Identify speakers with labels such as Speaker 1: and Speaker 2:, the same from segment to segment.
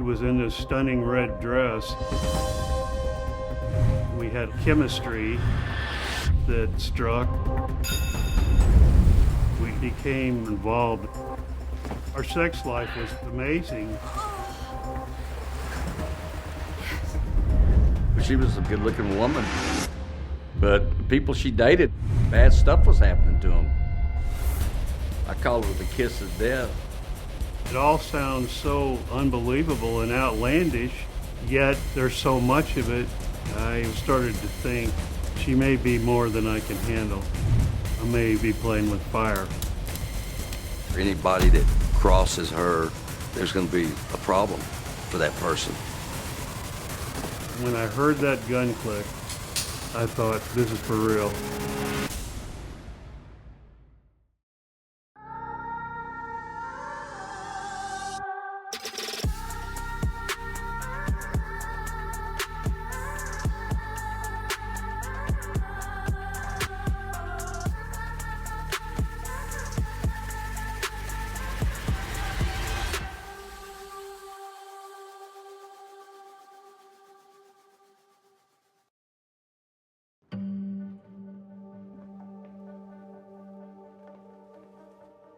Speaker 1: She was in this stunning red dress. We had chemistry that struck. We became involved. Our sex life was amazing.
Speaker 2: She was a good-looking woman, but the people she dated, bad stuff was happening to them. I called her the kiss of death.
Speaker 1: It all sounds so unbelievable and outlandish, yet there's so much of it. I started to think she may be more than I can handle. I may be playing with fire.
Speaker 3: For anybody that crosses her, there's going to be a problem for that person.
Speaker 1: When I heard that gun click, I thought, this is for real.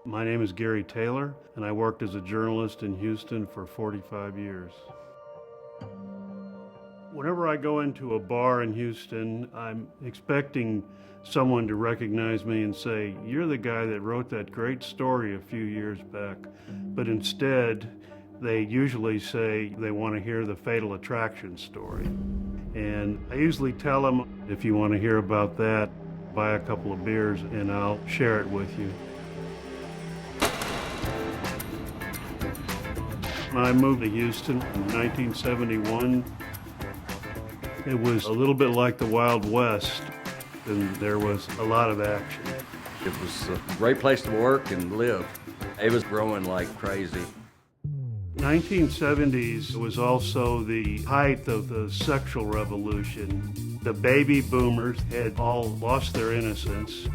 Speaker 1: My name is Gary Taylor, and I worked as a journalist in Houston for 45 years. Whenever I go into a bar in Houston, I'm expecting someone to recognize me and say, "You're the guy that wrote that great story a few years back." But instead, they usually say they want to hear the Fatal Attraction story. And I usually tell them, if you want to hear about that, buy a couple of beers and I'll share it with you. I moved to Houston in 1971. It was a little bit like the Wild West, and there was a lot of action.
Speaker 2: It was a great place to work and live. It was growing like crazy.
Speaker 1: 1970s was also the height of the sexual revolution. The baby boomers had all lost their innocence.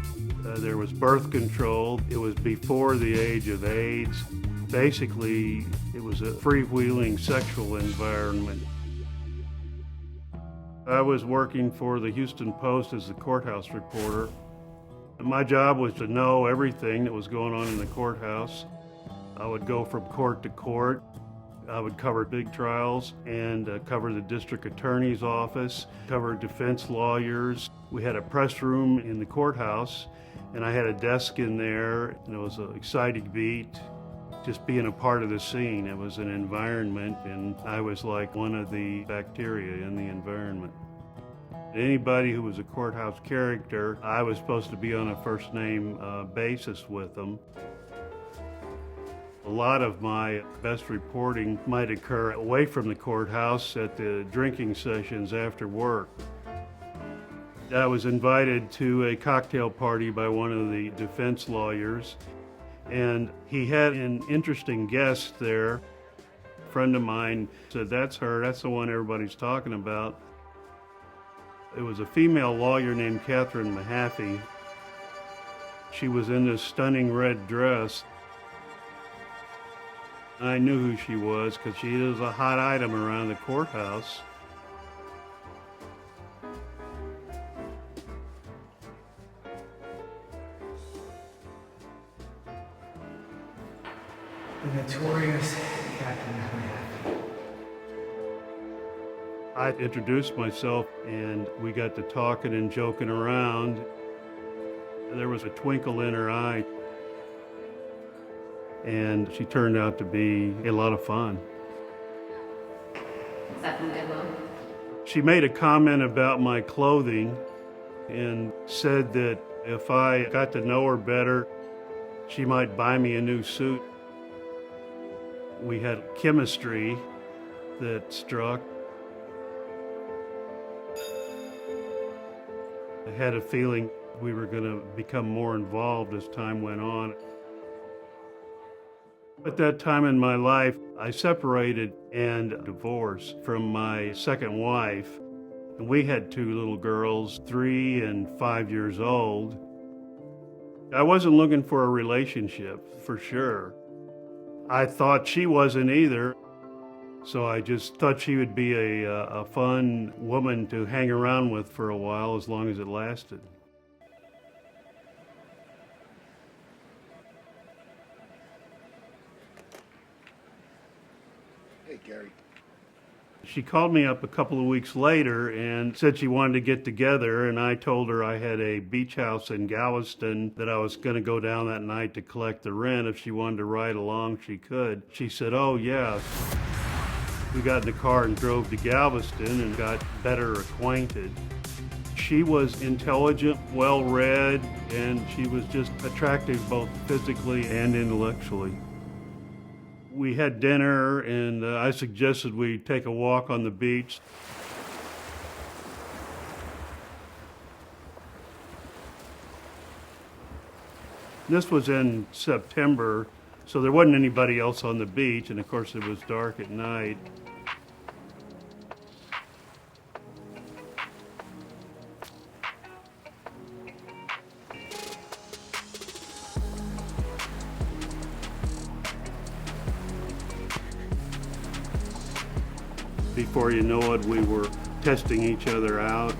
Speaker 1: There was birth control. It was before the age of AIDS. Basically, it was a freewheeling sexual environment. I was working for the Houston Post as a courthouse reporter. My job was to know everything that was going on in the courthouse. I would go from court to court. I would cover big trials and cover the district attorney's office, cover defense lawyers. We had a press room in the courthouse, and I had a desk in there, and it was an exciting beat. Just being a part of the scene, it was an environment, and I was like one of the bacteria in the environment. Anybody who was a courthouse character, I was supposed to be on a first-name basis with them. A lot of my best reporting might occur away from the courthouse at the drinking sessions after work. I was invited to a cocktail party by one of the defense lawyers, and he had an interesting guest there. A friend of mine said, "That's her, that's the one everybody's talking about." It was a female lawyer named Catherine Mehaffey. She was in this stunning red dress. I knew who she was because she was a hot item around the courthouse.
Speaker 4: The notorious Catherine Mehaffey.
Speaker 1: I introduced myself and we got to talking and joking around. There was a twinkle in her eye, and she turned out to be a lot of fun.
Speaker 5: Is that from Goodwill?
Speaker 1: She made a comment about my clothing and said that if I got to know her better, she might buy me a new suit. We had chemistry that struck. I had a feeling we were going to become more involved as time went on. At that time in my life, I separated and divorced from my second wife. And we had two little girls, 3 and 5 years old. I wasn't looking for a relationship, for sure. I thought she wasn't either. So I just thought she would be a fun woman to hang around with for a while, as long as it lasted.
Speaker 5: Hey, Gary.
Speaker 1: She called me up a couple of weeks later and said she wanted to get together, and I told her I had a beach house in Galveston that I was going to go down that night to collect the rent. If she wanted to ride along, she could. She said, "Oh, yeah." We got in the car and drove to Galveston and got better acquainted. She was intelligent, well-read, and she was just attractive both physically and intellectually. We had dinner, and I suggested we take a walk on the beach. This was in September, so there wasn't anybody else on the beach, and of course it was dark at night. Before you know it, we were testing each other out.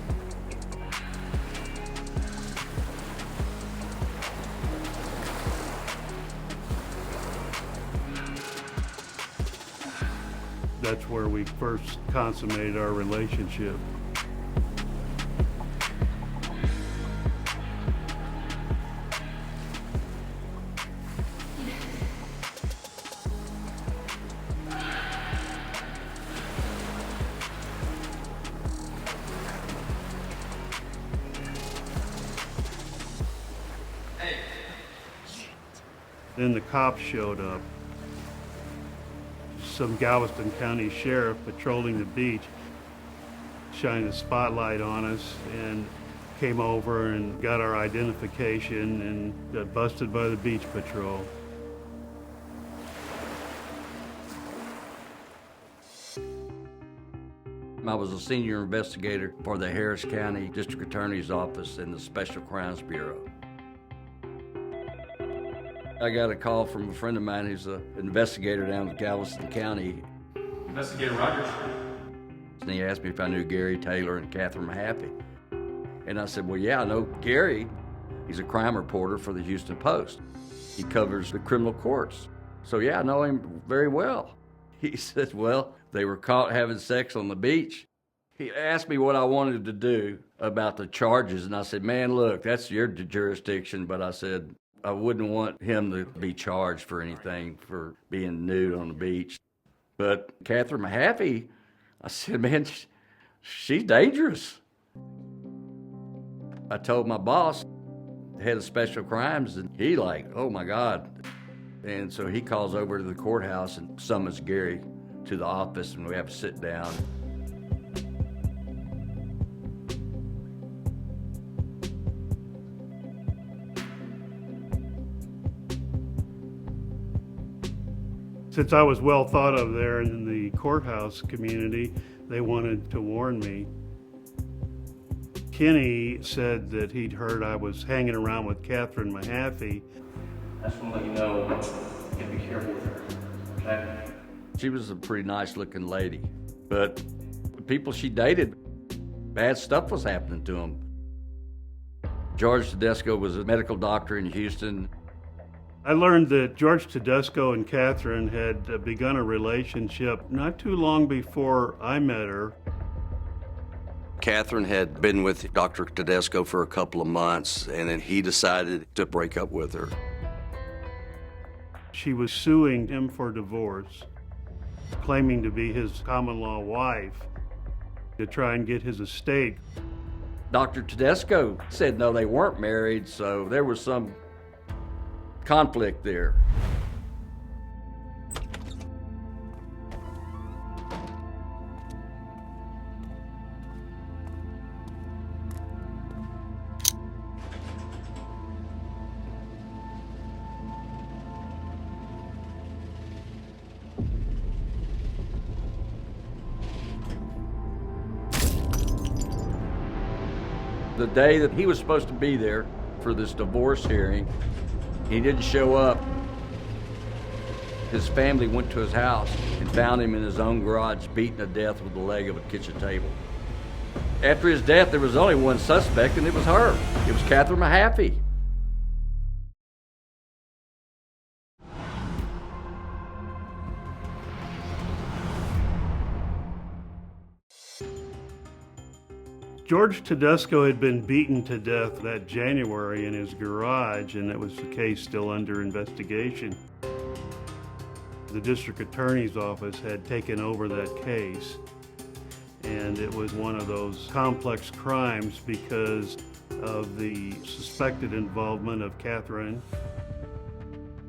Speaker 1: That's where we first consummated our relationship. Then the cops showed up. Some Galveston County sheriff patrolling the beach shined a spotlight on us and came over and got our identification and got busted by the beach patrol.
Speaker 2: I was a senior investigator for the Harris County District Attorney's Office in the Special Crimes Bureau. I got a call from a friend of mine who's an investigator down in Galveston County.
Speaker 6: Investigator Rogers.
Speaker 2: And he asked me if I knew Gary Taylor and Catherine Mehaffey. And I said, well, yeah, I know Gary. He's a crime reporter for the Houston Post. He covers the criminal courts. So yeah, I know him very well. He said, well, they were caught having sex on the beach. He asked me what I wanted to do about the charges. And I said, man, look, that's your jurisdiction. But I said, I wouldn't want him to be charged for anything for being nude on the beach. But Catherine Mehaffey, I said, man, she's dangerous. I told my boss, the head of special crimes, and he like, oh my God. And so he calls over to the courthouse and summons Gary to the office, and we have to sit down.
Speaker 1: Since I was well thought of there in the courthouse community, they wanted to warn me. Kenny said that he'd heard I was hanging around with Catherine Mehaffey.
Speaker 6: I just want to let you know, you gotta be careful with her, okay?
Speaker 2: She was a pretty nice looking lady, but the people she dated, bad stuff was happening to them. George Tedesco was a medical doctor in Houston.
Speaker 1: I learned that George Tedesco and Catherine had begun a relationship not too long before I met her.
Speaker 3: Catherine had been with Dr. Tedesco for a couple of months, and then he decided to break up with her.
Speaker 1: She was suing him for divorce, claiming to be his common-law wife to try and get his estate.
Speaker 2: Dr. Tedesco said no, they weren't married, so there was some conflict there. The day that he was supposed to be there for this divorce hearing, he didn't show up. His family went to his house and found him in his own garage, beaten to death with the leg of a kitchen table. After his death, there was only one suspect, and it was her. It was Catherine Mehaffey.
Speaker 1: George Tedesco had been beaten to death that January in his garage, and that was the case still under investigation. The district attorney's office had taken over that case, and it was one of those complex crimes because of the suspected involvement of Catherine.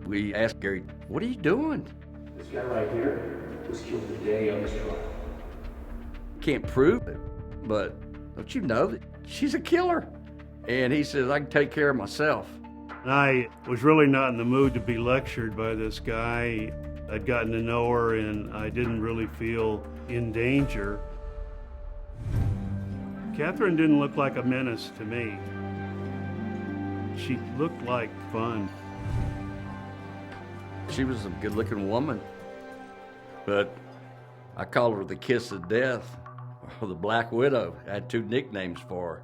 Speaker 2: We asked Gary, "What are you doing?"
Speaker 6: This guy right here was killed the day of his trial.
Speaker 2: Can't prove it, but don't you know that she's a killer? And he says, "I can take care of myself."
Speaker 1: And I was really not in the mood to be lectured by this guy. I'd gotten to know her and I didn't really feel in danger. Catherine didn't look like a menace to me. She looked like fun.
Speaker 2: She was a good-looking woman, but I called her the Kiss of Death, or the Black Widow. I had two nicknames for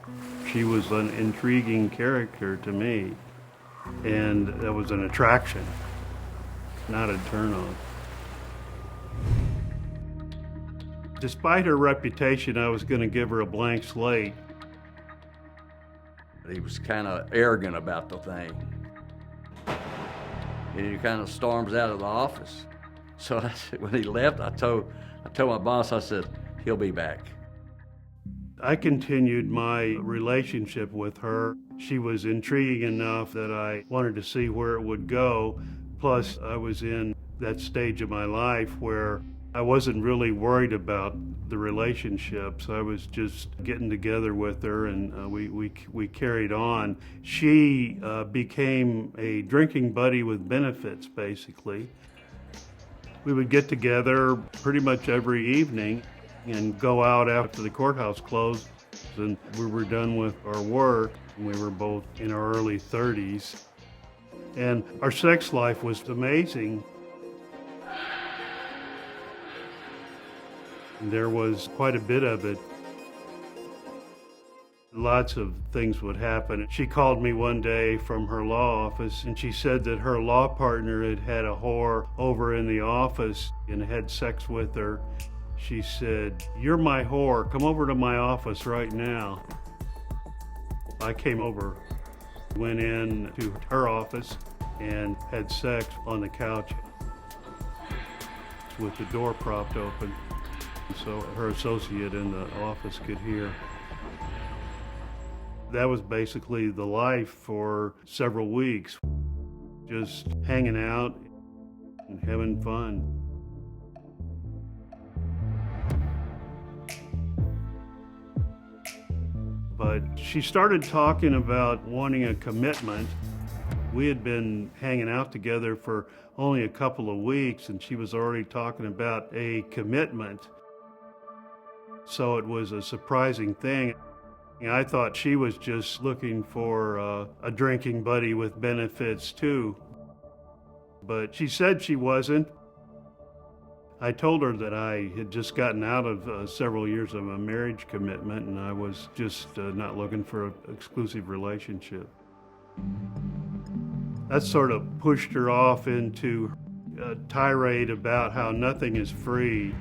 Speaker 2: her.
Speaker 1: She was an intriguing character to me, and that was an attraction, not a turn-on. Despite her reputation, I was going to give her a blank slate.
Speaker 2: He was kind of arrogant about the thing. And he kind of storms out of the office. So when he left, I told my boss, I said, "He'll be back."
Speaker 1: I continued my relationship with her. She was intriguing enough that I wanted to see where it would go. Plus, I was in that stage of my life where I wasn't really worried about the relationships. I was just getting together with her, and we carried on. She became a drinking buddy with benefits, basically. We would get together pretty much every evening and go out after the courthouse closed, and we were done with our work. We were both in our early 30s, and our sex life was amazing. There was quite a bit of it. Lots of things would happen. She called me one day from her law office, and she said that her law partner had had a whore over in the office and had sex with her. She said, "You're my whore. Come over to my office right now." I came over, went in to her office, and had sex on the couch with the door propped open, so her associate in the office could hear. That was basically the life for several weeks, just hanging out and having fun. But she started talking about wanting a commitment. We had been hanging out together for only a couple of weeks, and she was already talking about a commitment. So it was a surprising thing. I thought she was just looking for a drinking buddy with benefits too. But she said she wasn't. I told her that I had just gotten out of several years of a marriage commitment, and I was just not looking for an exclusive relationship. That sort of pushed her off into a tirade about how nothing is free,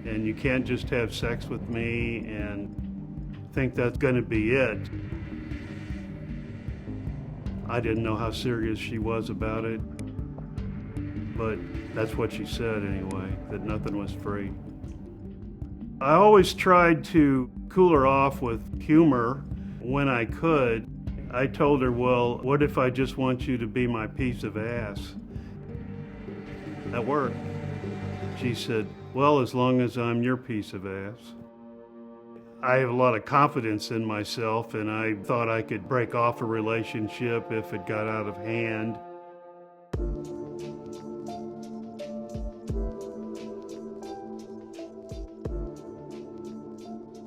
Speaker 1: and you can't just have sex with me and think that's going to be it. I didn't know how serious she was about it, but that's what she said anyway, that nothing was free. I always tried to cool her off with humor when I could. I told her, "Well, what if I just want you to be my piece of ass?" That worked. She said, "Well, as long as I'm your piece of ass." I have a lot of confidence in myself, and I thought I could break off a relationship if it got out of hand.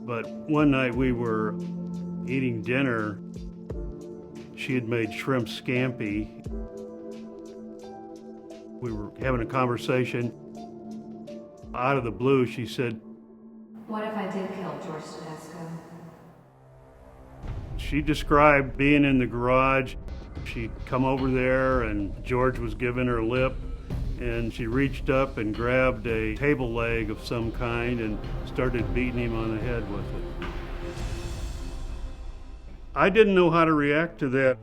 Speaker 1: But one night we were eating dinner. She had made shrimp scampi, We were having a conversation. Out of the blue, she said,
Speaker 5: "What if I did kill George Tedesco?"
Speaker 1: she described being in the garage. She'd come over there and George was giving her lip, and she reached up and grabbed a table leg of some kind and started beating him on the head with it. I didn't know how to react to that.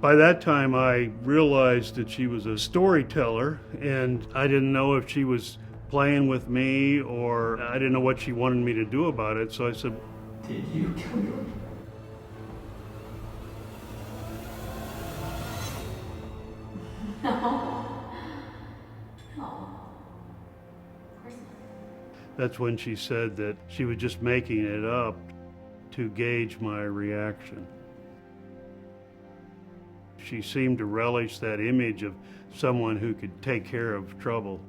Speaker 1: By that time, I realized that she was a storyteller, and I didn't know if she was playing with me or I didn't know what she wanted me to do about it. So I said,
Speaker 4: Did you kill George?
Speaker 5: No. No. Of course not.
Speaker 1: that's when she said that she was just making it up to gauge my reaction. She seemed to relish that image of someone who could take care of trouble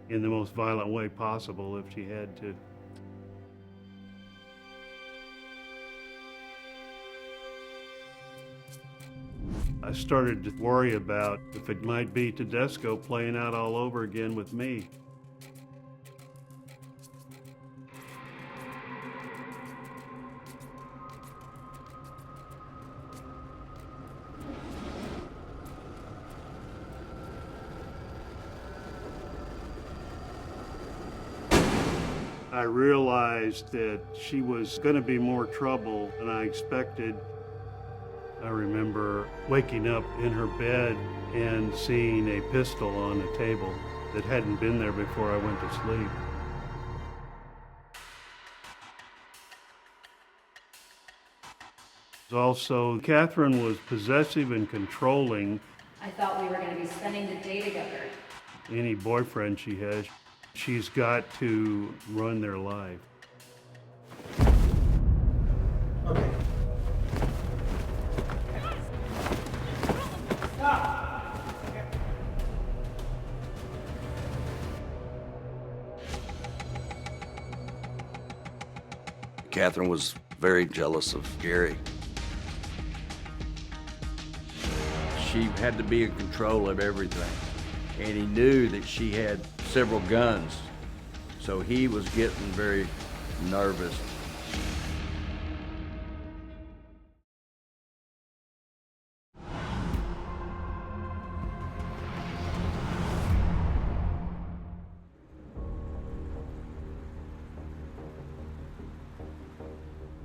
Speaker 1: in the most violent way possible if she had to. I started to worry about if it might be Tedesco playing out all over again with me. I realized that she was going to be more trouble than I expected. I remember waking up in her bed and seeing a pistol on a table that hadn't been there before I went to sleep. Also, Catherine was possessive and controlling.
Speaker 5: I thought we were going to be spending the day together.
Speaker 1: Any boyfriend she has, she's got to run their life.
Speaker 4: Okay.
Speaker 3: Catherine was very jealous of Gary.
Speaker 2: She had to be in control of everything. And he knew that she had several guns. So he was getting very nervous.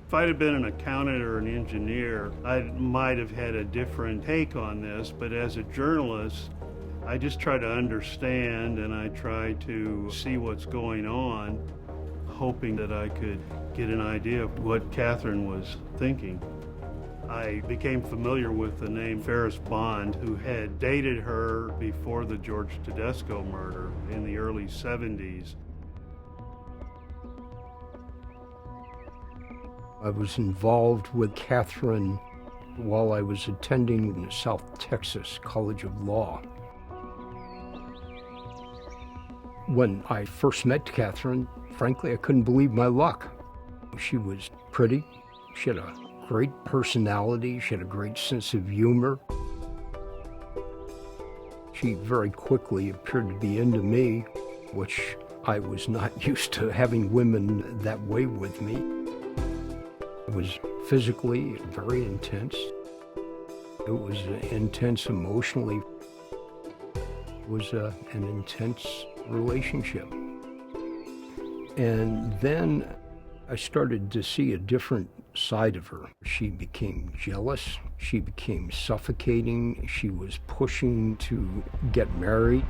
Speaker 1: If I'd have been an accountant or an engineer, I might have had a different take on this, but as a journalist, I just try to understand and I try to see what's going on, hoping that I could get an idea of what Catherine was thinking. I became familiar with the name Ferris Bond, who had dated her before the George Tedesco murder in the early 70s.
Speaker 7: I was involved with Catherine while I was attending the South Texas College of Law. When I first met Catherine, frankly, I couldn't believe my luck. She was pretty, she had a great personality, she had a great sense of humor. She very quickly appeared to be into me, which I was not used to having women that way with me. It was physically very intense. It was intense emotionally. It was an intense relationship. And then I started to see a different side of her. She became jealous. She became suffocating. She was pushing to get married.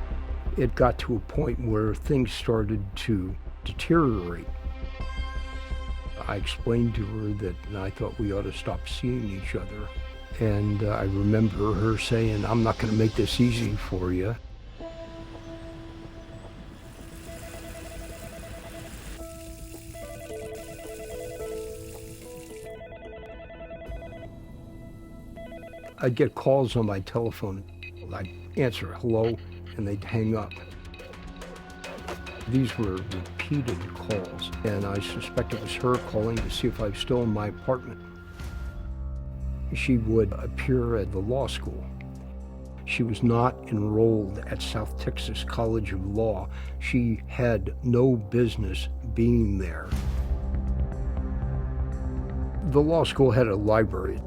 Speaker 7: It got to a point where things started to deteriorate. I explained to her that I thought we ought to stop seeing each other. And I remember her saying, "I'm not going to make this easy for you." I'd get calls on my telephone. I'd answer, "Hello," and they'd hang up. These were repeated calls, and I suspect it was her calling to see if I was still in my apartment. She would appear at the law school. She was not enrolled at South Texas College of Law. She had no business being there. The law school had a library,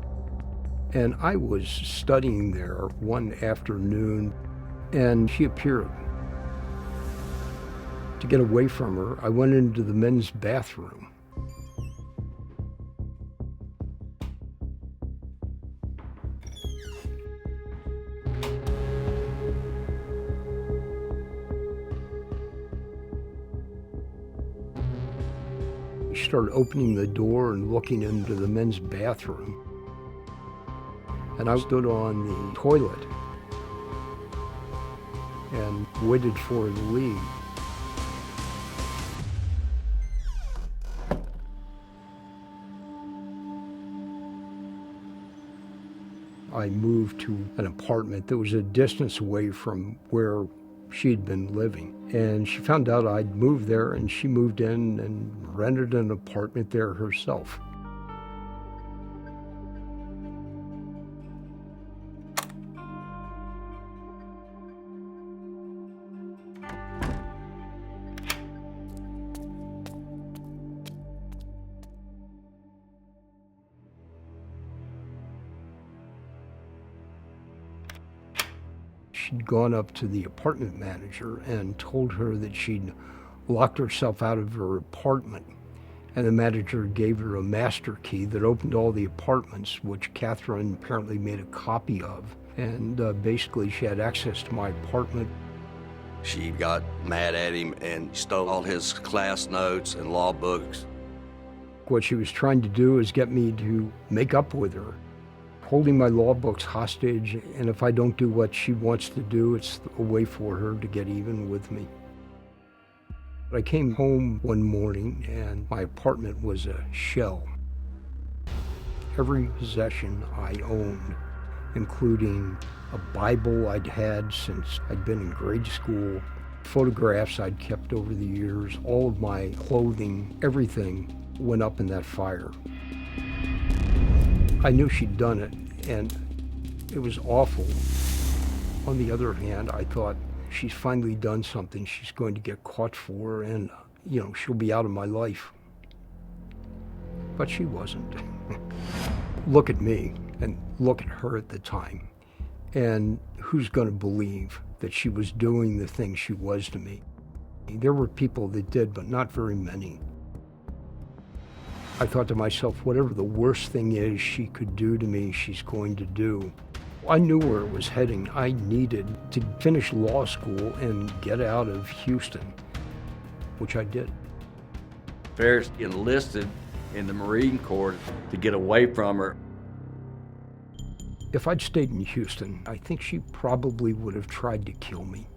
Speaker 7: and I was studying there one afternoon, and she appeared. To get away from her, I went into the men's bathroom. She started opening the door and looking into the men's bathroom. And I stood on the toilet and waited for her to leave. I moved to an apartment that was a distance away from where she'd been living. And she found out I'd moved there, and she moved in and rented an apartment there herself. She'd gone up to the apartment manager and told her that she'd locked herself out of her apartment. And the manager gave her a master key that opened all the apartments, which Catherine apparently made a copy of. And basically she had access to my apartment.
Speaker 3: She got mad at him and stole all his class notes and law books.
Speaker 7: What she was trying to do is get me to make up with her, holding my law books hostage, and if I don't do what she wants to do, it's a way for her to get even with me. I came home one morning and my apartment was a shell. Every possession I owned, including a Bible I'd had since I'd been in grade school, photographs I'd kept over the years, all of my clothing, everything went up in that fire. I knew she'd done it, and it was awful. On the other hand, I thought, she's finally done something she's going to get caught for, and, she'll be out of my life. But she wasn't. Look at me, and look at her at the time. And who's going to believe that she was doing the thing she was to me? There were people that did, but not very many. I thought to myself, whatever the worst thing is she could do to me, she's going to do. I knew where it was heading. I needed to finish law school and get out of Houston, which I did.
Speaker 2: Ferris enlisted in the Marine Corps to get away from her.
Speaker 7: If I'd stayed in Houston, I think she probably would have tried to kill me.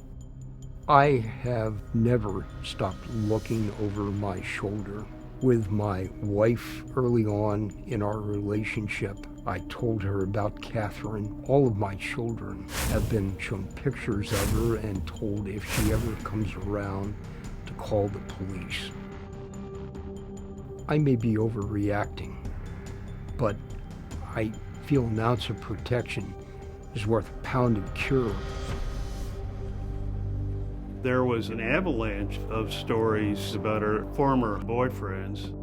Speaker 7: I have never stopped looking over my shoulder. With my wife early on in our relationship, I told her about Catherine. All of my children have been shown pictures of her and told if she ever comes around to call the police. I may be overreacting, but I feel an ounce of protection is worth a pound of cure.
Speaker 1: There was an avalanche of stories about her former boyfriends.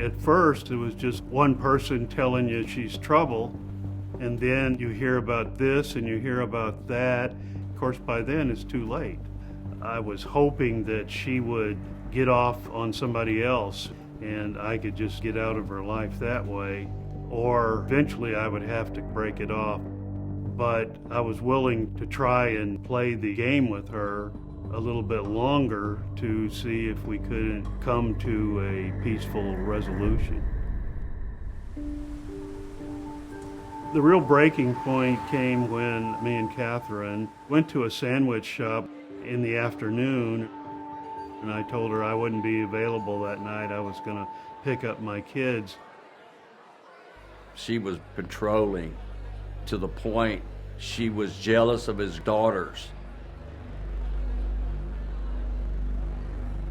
Speaker 1: At first, it was just one person telling you she's trouble, and then you hear about this and you hear about that. Of course, by then it's too late. I was hoping that she would get off on somebody else and I could just get out of her life that way, or eventually I would have to break it off. But I was willing to try and play the game with her a little bit longer to see if we couldn't come to a peaceful resolution. The real breaking point came when me and Catherine went to a sandwich shop in the afternoon, and I told her I wouldn't be available that night. I was going to pick up my kids.
Speaker 2: She was patrolling to the point she was jealous of his daughters.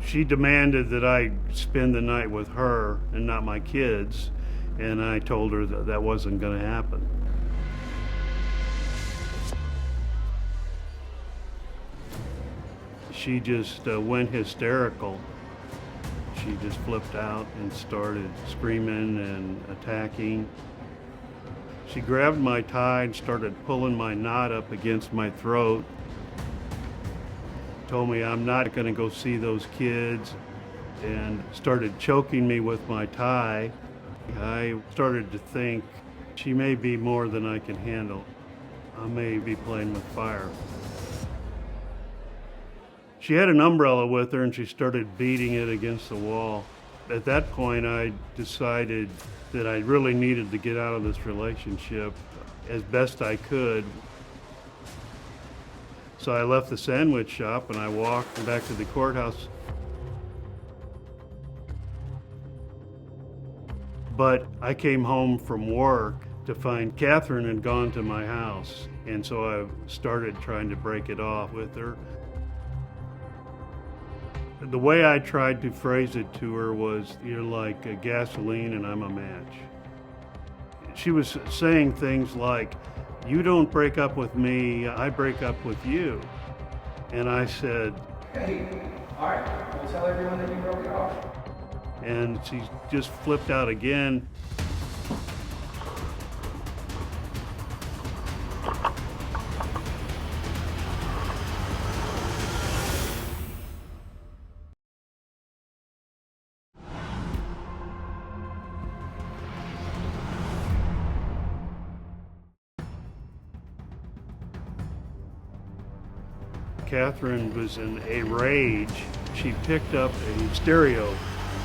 Speaker 1: She demanded that I spend the night with her and not my kids, and I told her that that wasn't going to happen. she just went hysterical. She just flipped out and started screaming and attacking. She grabbed my tie and started pulling my knot up against my throat. Told me I'm not going to go see those kids, and started choking me with my tie. I started to think she may be more than I can handle. I may be playing with fire. She had an umbrella with her and she started beating it against the wall. At that point, I decided that I really needed to get out of this relationship as best I could. So I left the sandwich shop and I walked back to the courthouse. But I came home from work to find Catherine had gone to my house. And so I started trying to break it off with her. The way I tried to phrase it to her was, you're like a gasoline and I'm a match. She was saying things like, you don't break up with me, I break up with you. And I said,
Speaker 4: Hey, all right, we'll tell everyone that you broke it off.
Speaker 1: And she just flipped out again. Catherine was in a rage. She picked up a stereo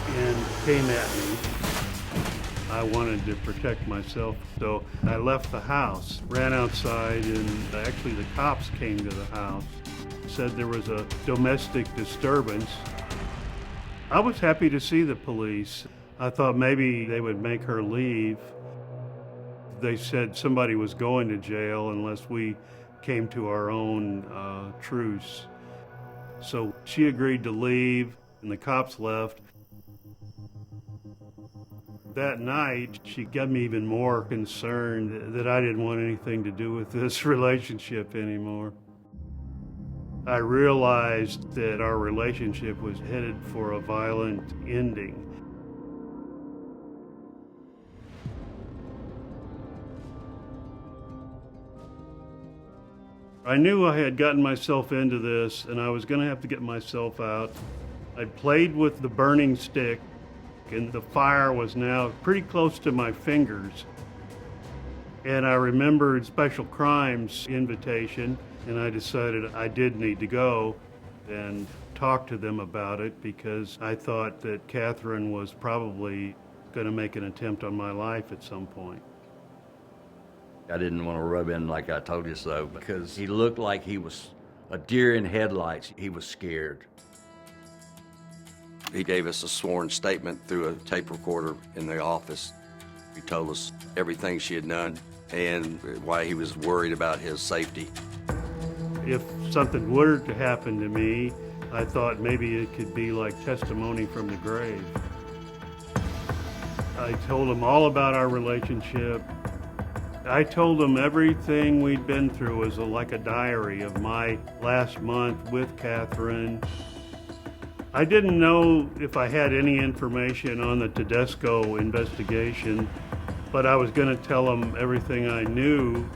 Speaker 1: and came at me. I wanted to protect myself, so I left the house, ran outside, and actually the cops came to the house, said there was a domestic disturbance. I was happy to see the police. I thought maybe they would make her leave. They said somebody was going to jail unless we came to our own truce. So she agreed to leave, and the cops left. That night, she got me even more concerned that I didn't want anything to do with this relationship anymore. I realized that our relationship was headed for a violent ending. I knew I had gotten myself into this and I was going to have to get myself out. I'd played with the burning stick and the fire was now pretty close to my fingers. And I remembered Special Crimes invitation and I decided I did need to go and talk to them about it because I thought that Catherine was probably going to make an attempt on my life at some point.
Speaker 2: I didn't want to rub in like I told you so because he looked like he was a deer in headlights. He was scared.
Speaker 3: He gave us a sworn statement through a tape recorder in the office. He told us everything she had done and why he was worried about his safety.
Speaker 1: If something were to happen to me, I thought maybe it could be like testimony from the grave. I told him all about our relationship. I told him everything we'd been through was like a diary of my last month with Catherine. I didn't know if I had any information on the Tedesco investigation, but I was going to tell him everything I knew.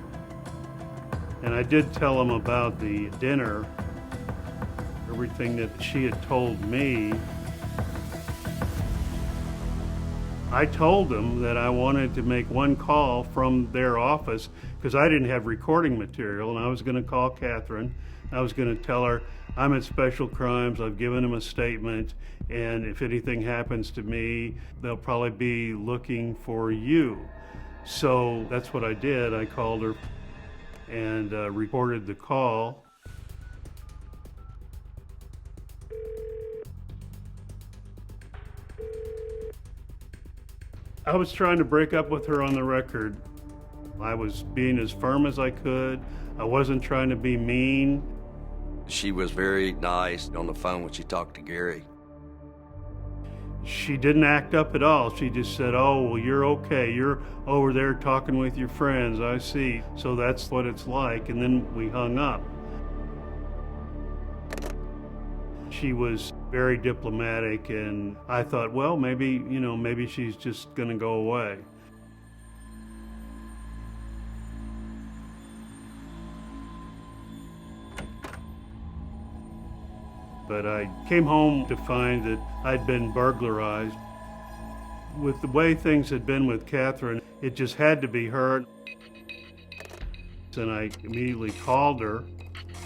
Speaker 1: And I did tell him about the dinner, everything that she had told me. I told them that I wanted to make one call from their office because I didn't have recording material, and I was going to call Catherine. I was going to tell her, I'm at Special Crimes, I've given them a statement, and if anything happens to me, they'll probably be looking for you. So that's what I did. I called her and recorded the call. I was trying to break up with her on the record. I was being as firm as I could. I wasn't trying to be mean.
Speaker 3: She was very nice on the phone when she talked to Gary.
Speaker 1: She didn't act up at all. She just said, oh, well, you're okay. You're over there talking with your friends, I see. So that's what it's like. And then we hung up. She was very diplomatic, and I thought, well, maybe she's just going to go away. But I came home to find that I'd been burglarized. With the way things had been with Catherine, it just had to be her. And I immediately called her,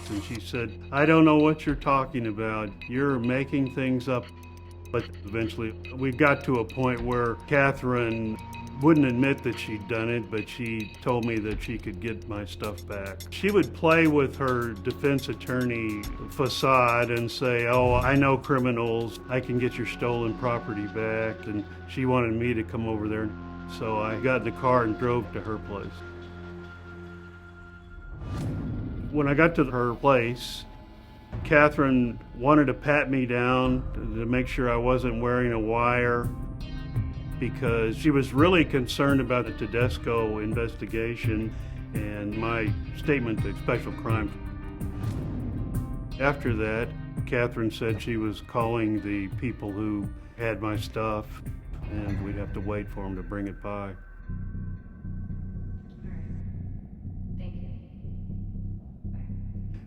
Speaker 1: and she said, "I don't know what you're talking about. You're making things up." But eventually we got to a point where Catherine wouldn't admit that she'd done it, but she told me that she could get my stuff back. She would play with her defense attorney facade and say, "Oh, I know criminals. I can get your stolen property back." And she wanted me to come over there. So I got in the car and drove to her place. When I got to her place, Catherine wanted to pat me down to make sure I wasn't wearing a wire, because she was really concerned about the Tedesco investigation and my statement to Special Crimes. After that, Catherine said she was calling the people who had my stuff, and we'd have to wait for them to bring it by.
Speaker 5: Thank you.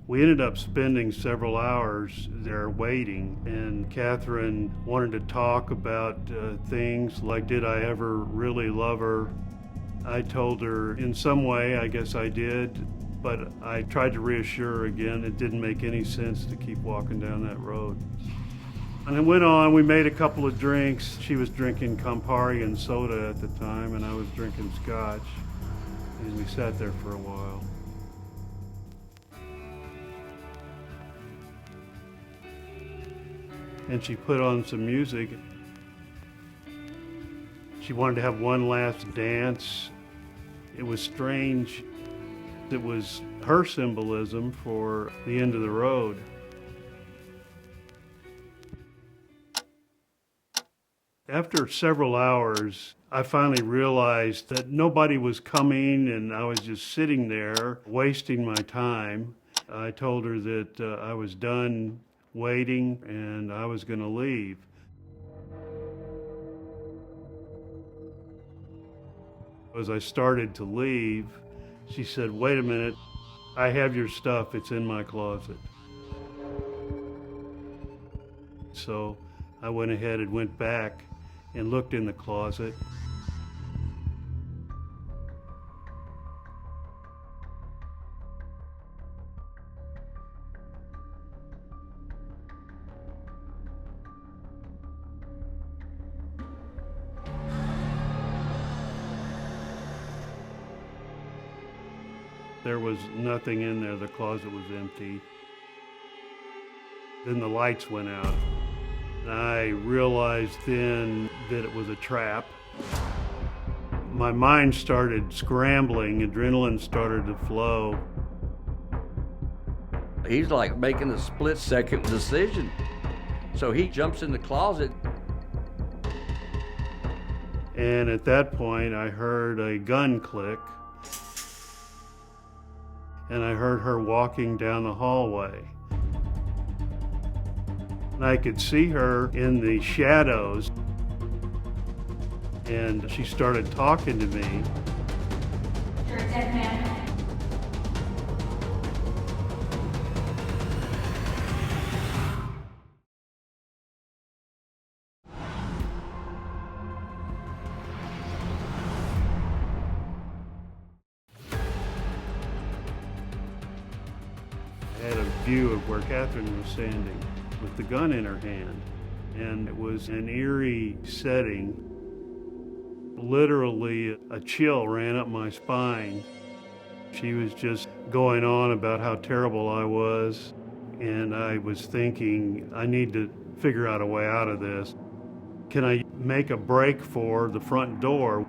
Speaker 1: We ended up spending several hours there waiting, and Catherine wanted to talk about things like, did I ever really love her? I told her in some way, I guess I did, but I tried to reassure her again. It didn't make any sense to keep walking down that road. And it went on. We made a couple of drinks. She was drinking Campari and soda at the time, and I was drinking scotch, and we sat there for a while. And she put on some music. She wanted to have one last dance. It was strange. It was her symbolism for the end of the road. After several hours, I finally realized that nobody was coming, and I was just sitting there wasting my time. I told her that I was done waiting and I was going to leave. As I started to leave, she said, "Wait a minute, I have your stuff, it's in my closet." So I went ahead and went back and looked in the closet. There was nothing in there. The closet was empty. Then the lights went out. And I realized then that it was a trap. My mind started scrambling. Adrenaline started to flow.
Speaker 2: He's like making a split-second decision. So he jumps in the closet.
Speaker 1: And at that point, I heard a gun click. And I heard her walking down the hallway. And I could see her in the shadows. And she started talking to me.
Speaker 5: You're a dead man.
Speaker 1: I had a view of where Catherine was standing with the gun in her hand, and it was an eerie setting. Literally, a chill ran up my spine. She was just going on about how terrible I was, and I was thinking, I need to figure out a way out of this. Can I make a break for the front door?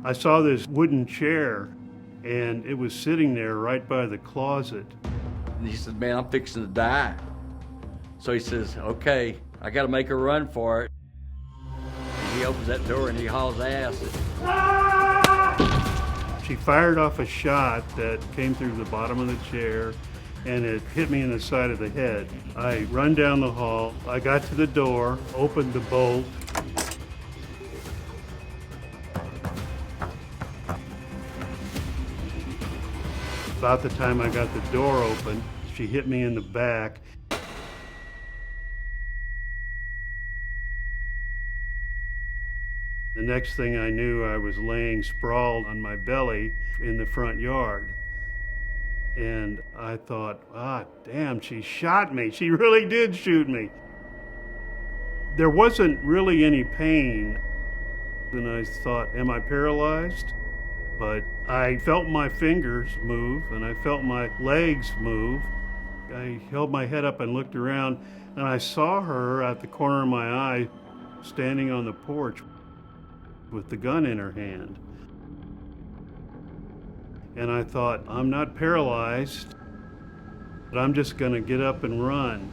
Speaker 1: I saw this wooden chair, and it was sitting there right by the closet.
Speaker 2: And he said, "Man, I'm fixing to die." So he says, "Okay, I got to make a run for it." And he opens that door and he hauls ass.
Speaker 1: She fired off a shot that came through the bottom of the chair, and it hit me in the side of the head. I run down the hall. I got to the door, opened the bolt. About the time I got the door open, she hit me in the back. The next thing I knew, I was laying sprawled on my belly in the front yard. And I thought, damn, she shot me. She really did shoot me. There wasn't really any pain. And I thought, am I paralyzed? But I felt my fingers move and I felt my legs move. I held my head up and looked around, and I saw her at the corner of my eye standing on the porch with the gun in her hand. And I thought, I'm not paralyzed, but I'm just gonna get up and run.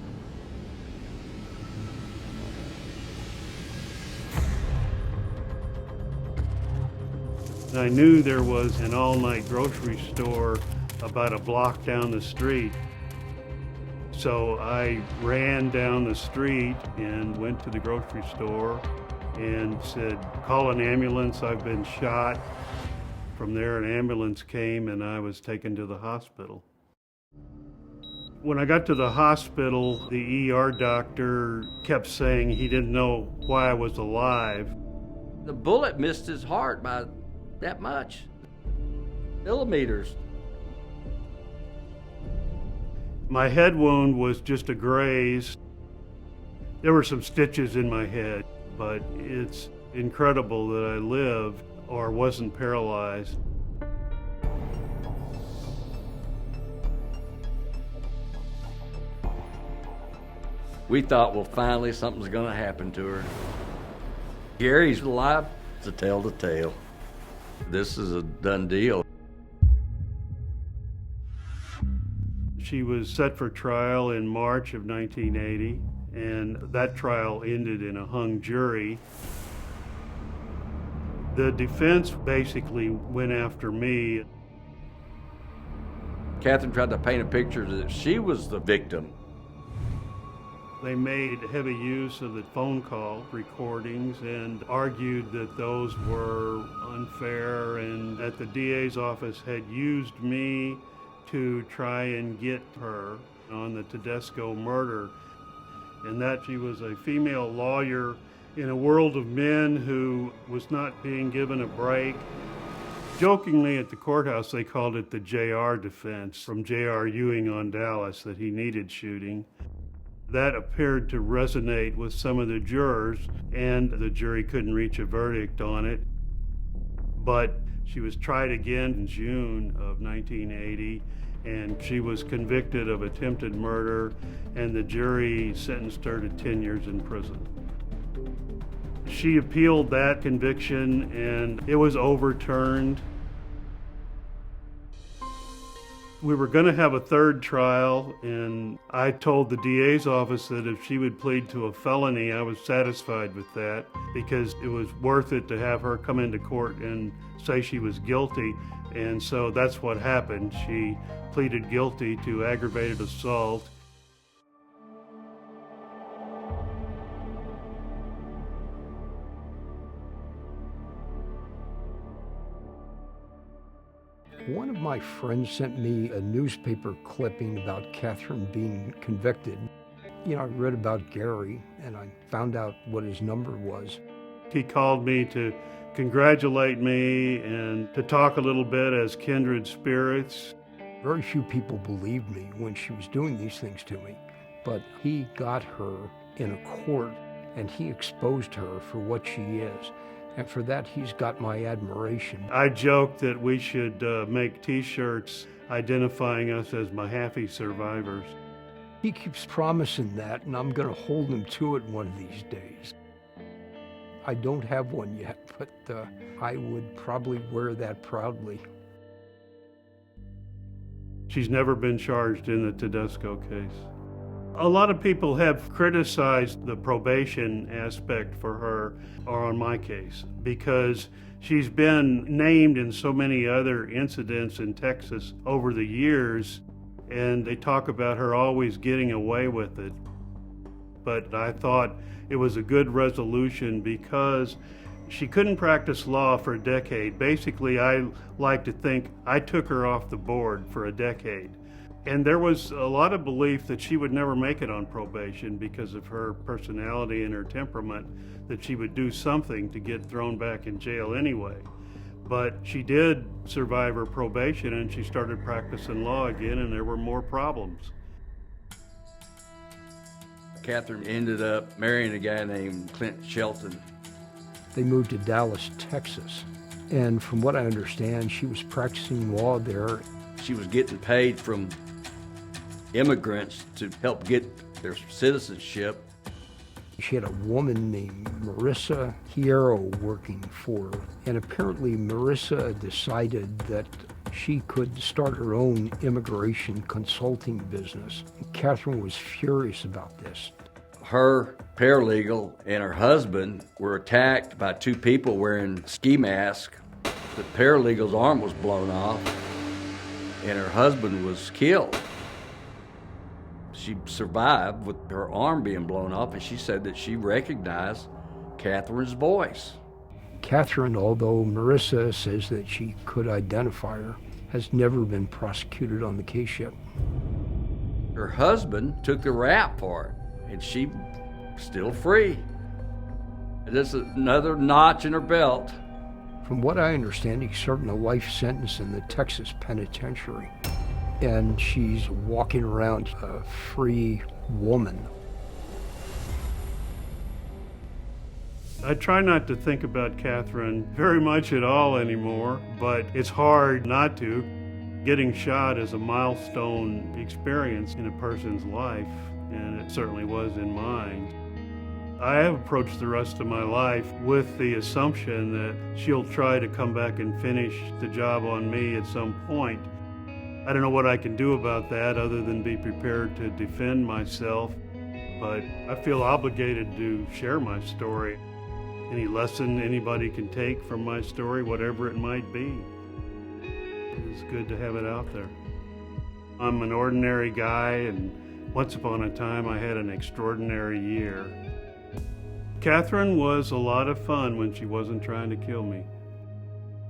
Speaker 1: And I knew there was an all-night grocery store about a block down the street. So I ran down the street and went to the grocery store and said, call an ambulance, I've been shot. From there, an ambulance came and I was taken to the hospital. When I got to the hospital, the ER doctor kept saying he didn't know why I was alive.
Speaker 2: The bullet missed his heart by that much. Millimeters.
Speaker 1: My head wound was just a graze. There were some stitches in my head, but it's incredible that I lived or wasn't paralyzed.
Speaker 2: We thought, well, finally something's gonna happen to her. Gary's alive to tell the tale. This is a done deal.
Speaker 1: She was set for trial in March of 1980, and that trial ended in a hung jury. The defense basically went after me.
Speaker 2: Catherine tried to paint a picture that she was the victim.
Speaker 1: They made heavy use of the phone call recordings and argued that those were unfair and that the DA's office had used me to try and get her on the Tedesco murder, and that she was a female lawyer in a world of men who was not being given a break. Jokingly at the courthouse, they called it the JR defense, from J.R. Ewing on Dallas, that he needed shooting. That appeared to resonate with some of the jurors, and the jury couldn't reach a verdict on it. But she was tried again in June of 1980, and she was convicted of attempted murder, and the jury sentenced her to 10 years in prison. She appealed that conviction, and it was overturned. We were going to have a third trial, and I told the DA's office that if she would plead to a felony, I was satisfied with that, because it was worth it to have her come into court and say she was guilty. And so that's what happened. She pleaded guilty to aggravated assault.
Speaker 7: One of my friends sent me a newspaper clipping about Catherine being convicted. You know, I read about Gary, and I found out what his number was.
Speaker 1: He called me to congratulate me and to talk a little bit as kindred spirits.
Speaker 7: Very few people believed me when she was doing these things to me, but he got her in a court, and he exposed her for what she is. And for that, he's got my admiration.
Speaker 1: I joked that we should make T-shirts identifying us as Mehaffey survivors.
Speaker 7: He keeps promising that, and I'm going to hold him to it one of these days. I don't have one yet, but I would probably wear that proudly.
Speaker 1: She's never been charged in the Tedesco case. A lot of people have criticized the probation aspect for her, or on my case, because she's been named in so many other incidents in Texas over the years, and they talk about her always getting away with it. But I thought it was a good resolution because she couldn't practice law for a decade. Basically, I like to think I took her off the board for a decade. And there was a lot of belief that she would never make it on probation because of her personality and her temperament, that she would do something to get thrown back in jail anyway. But she did survive her probation, and she started practicing law again, and there were more problems.
Speaker 2: Catherine ended up marrying a guy named Clint Shelton.
Speaker 7: They moved to Dallas, Texas. And from what I understand, she was practicing law there.
Speaker 2: She was getting paid from immigrants to help get their citizenship.
Speaker 7: She had a woman named Marissa Hierro working for her. And apparently Marissa decided that she could start her own immigration consulting business. Catherine was furious about this.
Speaker 2: Her paralegal and her husband were attacked by two people wearing ski masks. The paralegal's arm was blown off, and her husband was killed. She survived with her arm being blown off, and she said that she recognized Catherine's voice.
Speaker 7: Catherine, although Marissa says that she could identify her, has never been prosecuted on the case yet.
Speaker 2: Her husband took the rap for it, and she's still free. This is another notch in her belt.
Speaker 7: From what I understand, he's serving a life sentence in the Texas penitentiary. And she's walking around a free woman.
Speaker 1: I try not to think about Catherine very much at all anymore, but it's hard not to. Getting shot is a milestone experience in a person's life, and it certainly was in mine. I have approached the rest of my life with the assumption that she'll try to come back and finish the job on me at some point. I don't know what I can do about that other than be prepared to defend myself, but I feel obligated to share my story. Any lesson anybody can take from my story, whatever it might be, it's good to have it out there. I'm an ordinary guy, and once upon a time I had an extraordinary year. Catherine was a lot of fun when she wasn't trying to kill me.